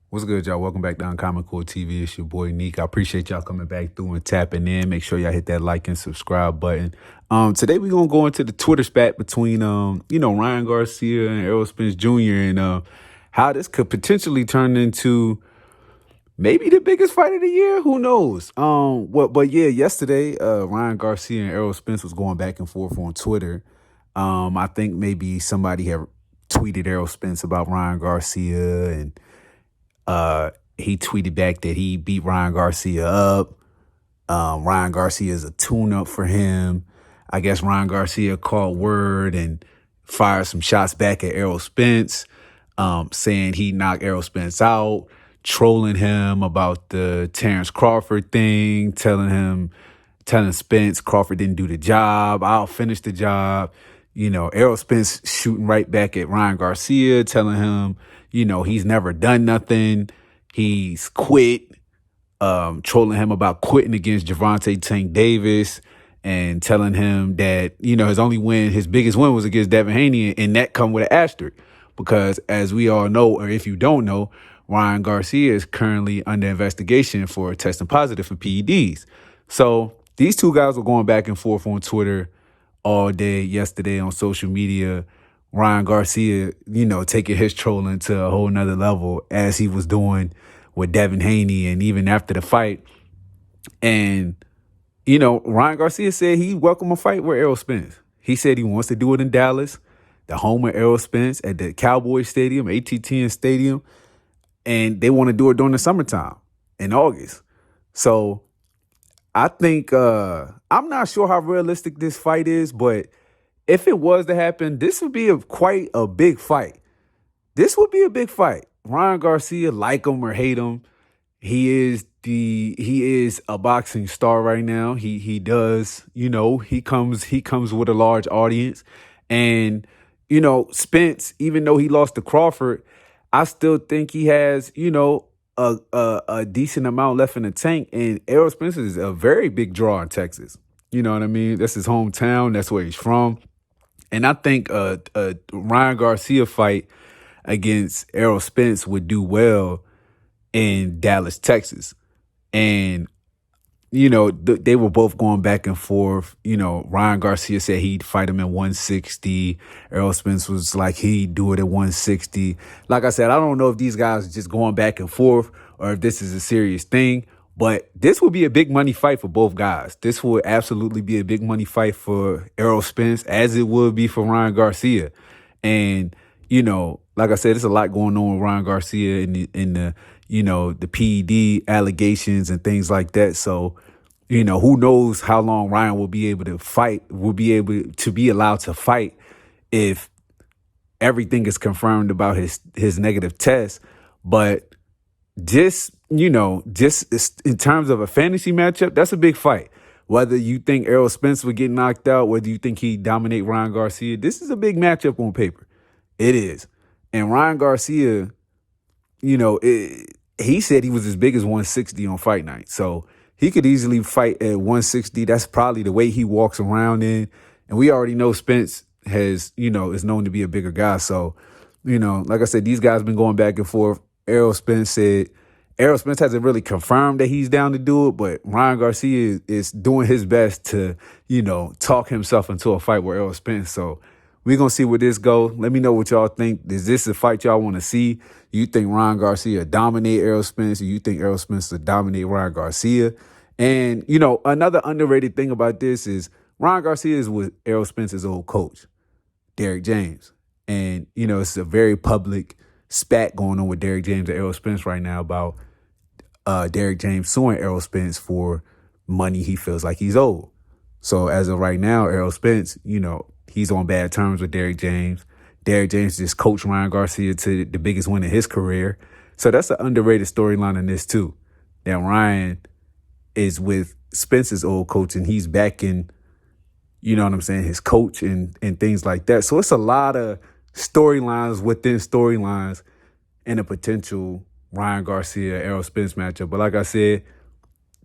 What's good, y'all? Welcome back to Uncommon Cool TV. It's your boy Neek. I appreciate y'all coming back through and tapping in. Make sure y'all hit that like and subscribe button. Today we're gonna go into the Twitter spat between Ryan Garcia and Errol Spence Jr. and how this could potentially turn into maybe the biggest fight of the year. Who knows? Yesterday, Ryan Garcia and Errol Spence was going back and forth on Twitter. I think maybe somebody had tweeted Errol Spence about Ryan Garcia, and he tweeted back that he beat Ryan Garcia up. Ryan Garcia is a tune-up for him. I guess Ryan Garcia called word and fired some shots back at Errol Spence, saying he knocked Errol Spence out, trolling him about the Terrence Crawford thing, telling Spence Crawford didn't do the job. I'll finish the job. Errol Spence shooting right back at Ryan Garcia, telling him, he's never done nothing. He's quit, trolling him about quitting against Gervonta Tank Davis and telling him that, his biggest win was against Devin Haney, and that come with an asterisk because as we all know, or if you don't know, Ryan Garcia is currently under investigation for testing positive for PEDs. So these two guys were going back and forth on Twitter all day yesterday on social media. Ryan Garcia, taking his trolling to a whole nother level as he was doing with Devin Haney and even after the fight. And, Ryan Garcia said he welcomed a fight with Errol Spence. He said he wants to do it in Dallas, the home of Errol Spence, at the Cowboys Stadium, AT&T Stadium. And they want to do it during the summertime in August. So I think I'm not sure how realistic this fight is, but if it was to happen, this would be quite a big fight. This would be a big fight. Ryan Garcia, like him or hate him, he is a boxing star right now. He does, he comes with a large audience. And, Spence, even though he lost to Crawford, I still think he has, a decent amount left in the tank. And Errol Spence is a very big draw in Texas. You know what I mean? That's his hometown. That's where he's from. And I think a Ryan Garcia fight against Errol Spence would do well in Dallas, Texas. And, they were both going back and forth. Ryan Garcia said he'd fight him at 160. Errol Spence was like he'd do it at 160. Like I said, I don't know if these guys are just going back and forth or if this is a serious thing. But this will be a big money fight for both guys. This will absolutely be a big money fight for Errol Spence, as it would be for Ryan Garcia. And, like I said, there's a lot going on with Ryan Garcia in the PED allegations and things like that. So, who knows how long Ryan will be able to fight, will be able to be allowed to fight if everything is confirmed about his negative test. But just in terms of a fantasy matchup, that's a big fight. Whether you think Errol Spence would get knocked out, whether you think he'd dominate Ryan Garcia, this is a big matchup on paper. It is. And Ryan Garcia, he said he was as big as 160 on fight night. So he could easily fight at 160. That's probably the way he walks around in. And we already know Spence is known to be a bigger guy. So, like I said, these guys have been going back and forth. Errol Spence hasn't really confirmed that he's down to do it, but Ryan Garcia is doing his best to, talk himself into a fight with Errol Spence. So we're going to see where this goes. Let me know what y'all think. Is this a fight y'all want to see? You think Ryan Garcia dominate Errol Spence, or you think Errol Spence will dominate Ryan Garcia? And, another underrated thing about this is Ryan Garcia is with Errol Spence's old coach, Derrick James. And, it's a very public spat going on with Derrick James and Errol Spence right now about Derrick James suing Errol Spence for money he feels like he's owed. So as of right now, Errol Spence, he's on bad terms with Derrick James. Derrick James just coached Ryan Garcia to the biggest win in his career. So that's an underrated storyline in this too. That Ryan is with Spence's old coach and he's backing, his coach and things like that. So it's a lot of storylines within storylines and a potential Ryan Garcia, Errol Spence matchup. But like I said,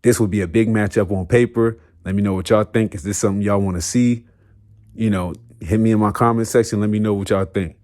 this would be a big matchup on paper. Let me know what y'all think. Is this something y'all want to see? Hit me in my comment section. Let me know what y'all think.